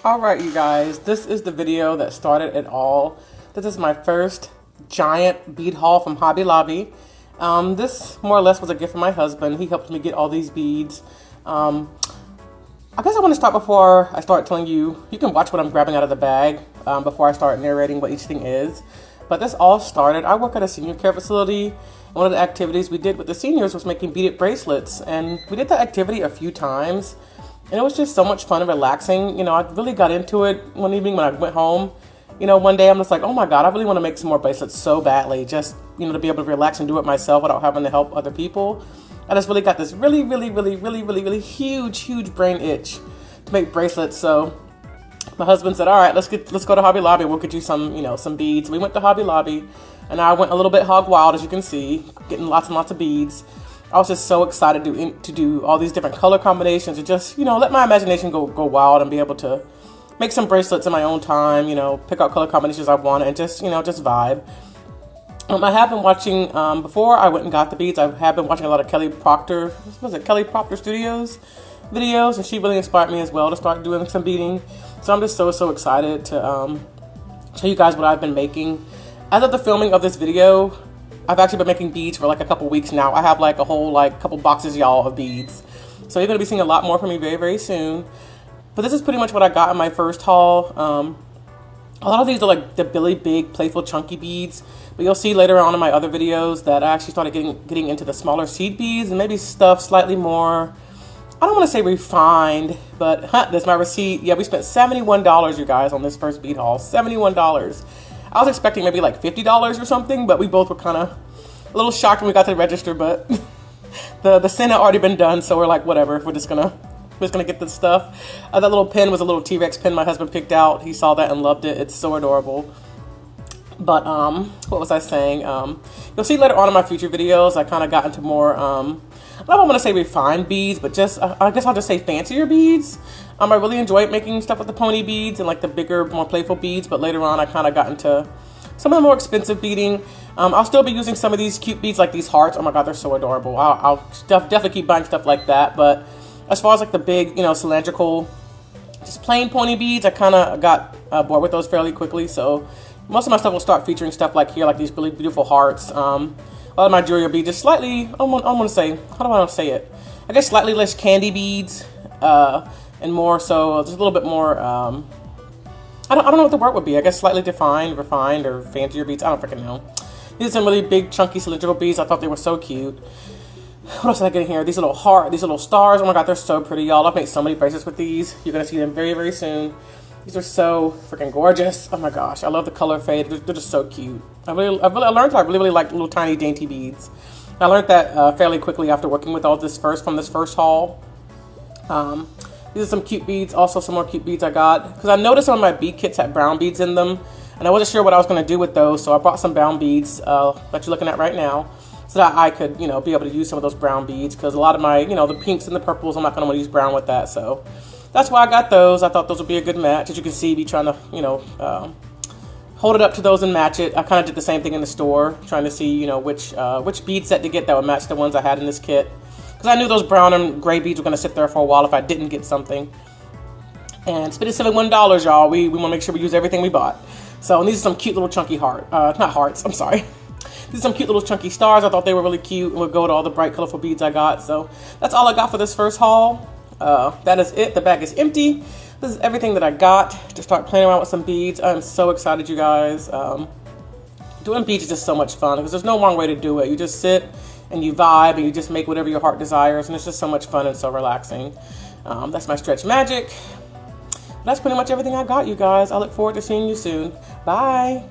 All right, you guys, this is the video that started it all. This is my first giant bead haul from Hobby Lobby. This more or less was a gift from my husband. He helped me get all these beads. I guess I want to start before I start telling you. You can watch what I'm grabbing out of the bag before I start narrating what each thing is. But this all started, I work at a senior care facility. One of the activities we did with the seniors was making beaded bracelets. And we did that activity a few times. And it was just so much fun and relaxing. You know, I really got into it one evening when I went home. You know, one day I'm just like, oh my God, I really want to make some more bracelets so badly. Just, you know, to be able to relax and do it myself without having to help other people. I just really got this really huge brain itch to make bracelets. So my husband said, all right, let's go to Hobby Lobby. We'll get you some, you know, some beads. We went to Hobby Lobby and I went a little bit hog wild, as you can see, getting lots and lots of beads. I was just so excited to do all these different color combinations and just, you know, let my imagination go wild and be able to make some bracelets in my own time, you know, pick out color combinations I wanted and just, you know, just vibe. I have been watching, before I went and got the beads, I have been watching a lot of Kelly Proctor Studios videos, and she really inspired me as well to start doing some beading. So I'm just so excited to show you guys what I've been making. As of the filming of this video, I've actually been making beads for like a couple weeks now. I have like a whole couple boxes, y'all, of beads. So you're gonna be seeing a lot more from me very soon. But this is pretty much what I got in my first haul. A lot of these are like the really big, playful, chunky beads. But you'll see later on in my other videos that I actually started getting into the smaller seed beads and maybe stuff slightly more, I don't want to say refined, but there's my receipt. Yeah, we spent $71, you guys, on this first bead haul. $71. I was expecting maybe like $50 or something, but we both were kind of a little shocked when we got to the register, but the sin had already been done, so we're like, whatever, we're just gonna get this stuff. That little pin was a little T-Rex pin my husband picked out. He saw that and loved it. It's so adorable. But what was I saying? You'll see later on in my future videos, I kind of got into more, I don't want to say refined beads, but just, I guess I'll just say fancier beads. I really enjoyed making stuff with the pony beads and like the bigger, more playful beads, but later on I kind of got into some of the more expensive beading. I'll still be using some of these cute beads like these hearts. Oh my God, they're so adorable. I'll definitely keep buying stuff like that, but as far as like the big, you know, cylindrical, just plain pony beads, I kind of got bored with those fairly quickly, so most of my stuff will start featuring stuff like here, like these really beautiful hearts. A lot of my jewelry will be just slightly, I want to say, how do I want to say it? I guess slightly less candy beads, and more so, just a little bit more, I don't know what the word would be. I guess slightly refined, or fancier beads. I don't freaking know. These are some really big, chunky, cylindrical beads. I thought they were so cute. What else did I get in here? These little these little stars. Oh my God, they're so pretty, y'all. I've made so many bracelets with these. You're gonna see them very soon. These are so freaking gorgeous. Oh my gosh, I love the color fade. They're just so cute. I learned I really like little tiny dainty beads. I learned that fairly quickly after working with all this from this first haul. These are some cute beads. Also some more cute beads I got because I noticed some of my bead kits had brown beads in them, and I wasn't sure what I was going to do with those. So I brought some brown beads that you're looking at right now, so that I could, you know, be able to use some of those brown beads because a lot of my, you know, the pinks and the purples, I'm not going to want to use brown with that. So that's why I got those. I thought those would be a good match. As you can see, be trying to, you know, hold it up to those and match it. I kind of did the same thing in the store, trying to see, you know, which bead set to get that would match the ones I had in this kit. Because I knew those brown and gray beads were going to sit there for a while if I didn't get something. And spending $71, y'all. We want to make sure we use everything we bought. So, and these are some cute little chunky not hearts, I'm sorry. These are some cute little chunky stars. I thought they were really cute and would go to all the bright, colorful beads I got. So that's all I got for this first haul. That is it. The bag is empty. This is everything that I got to start playing around with some beads. I'm so excited, you guys. Doing beads is just so much fun because there's no wrong way to do it. You just sit and you vibe and you just make whatever your heart desires, and it's just so much fun and so relaxing. That's my stretch magic. That's pretty much everything I got, you guys. I look forward to seeing you soon. Bye.